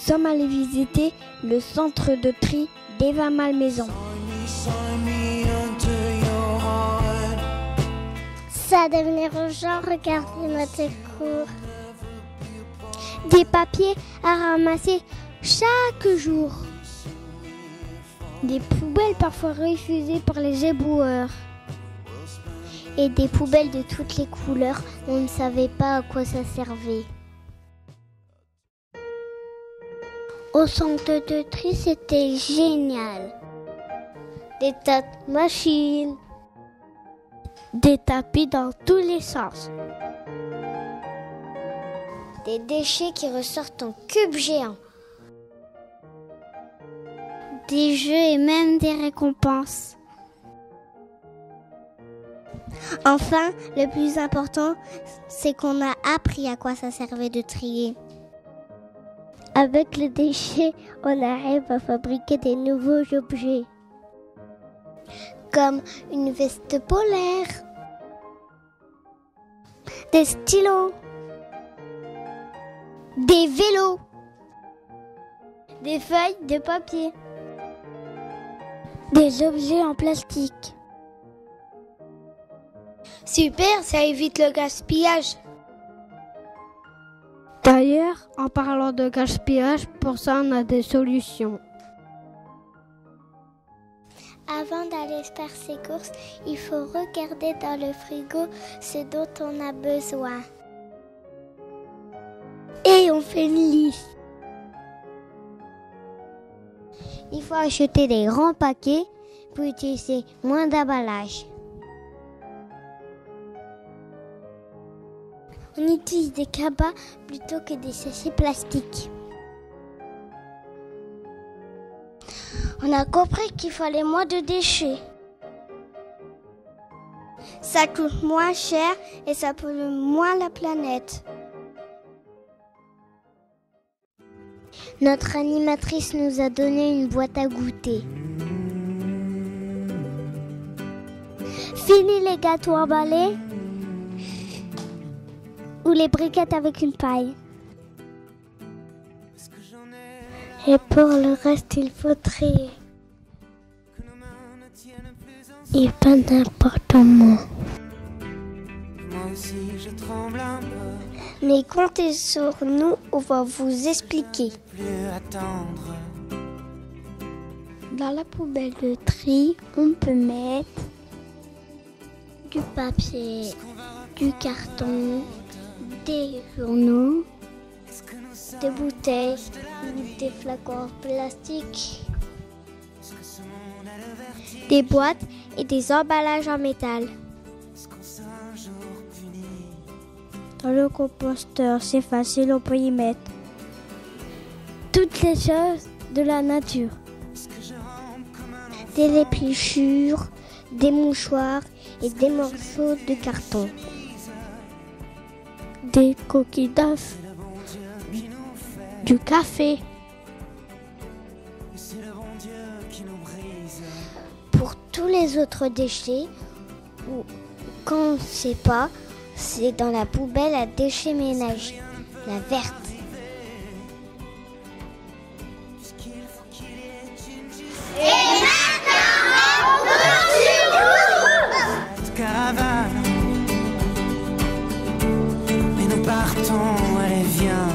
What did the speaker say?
sommes allés visiter le centre de tri d'Eva-Malmaison. Ça devenait urgent, regardez notre cours. Des papiers à ramasser chaque jour. Des poubelles parfois refusées par les éboueurs. Et des poubelles de toutes les couleurs, on ne savait pas à quoi ça servait. Au centre de tri, c'était génial. Des tas de machines. Des tapis dans tous les sens. Des déchets qui ressortent en cubes géants. Des jeux et même des récompenses. Enfin, le plus important, c'est qu'on a appris à quoi ça servait de trier. Avec les déchets, on arrive à fabriquer des nouveaux objets. Comme une veste polaire, des stylos, des vélos, des feuilles de papier, des objets en plastique. Super, ça évite le gaspillage. D'ailleurs, en parlant de gaspillage, pour ça on a des solutions. Avant d'aller faire ses courses, il faut regarder dans le frigo ce dont on a besoin. Et on fait une liste. Il faut acheter des grands paquets pour utiliser moins d'emballage. On utilise des cabas plutôt que des sachets plastiques. On a compris qu'il fallait moins de déchets. Ça coûte moins cher et ça pollue moins la planète. Notre animatrice nous a donné une boîte à goûter. Fini les gâteaux emballés ou les briquettes avec une paille. Et pour le reste, il faut trier. Et pas n'importe comment. Moi aussi, je tremble un peu. Mais comptez sur nous, on va vous expliquer. Plus attendre. Dans la poubelle de tri, on peut mettre du papier, du carton, des journaux, des bouteilles, des flacons en plastique, des boîtes et des emballages en métal. Dans le composteur, c'est facile, on peut y mettre toutes les choses de la nature. Des épluchures, des mouchoirs et des morceaux de carton. Des coquilles d'œufs, du café. Pour tous les autres déchets, ou quand on ne sait pas, c'est dans la poubelle à déchets ménagers, la verte. Et maintenant, Cette caravane. Mais nous partons, allez viens.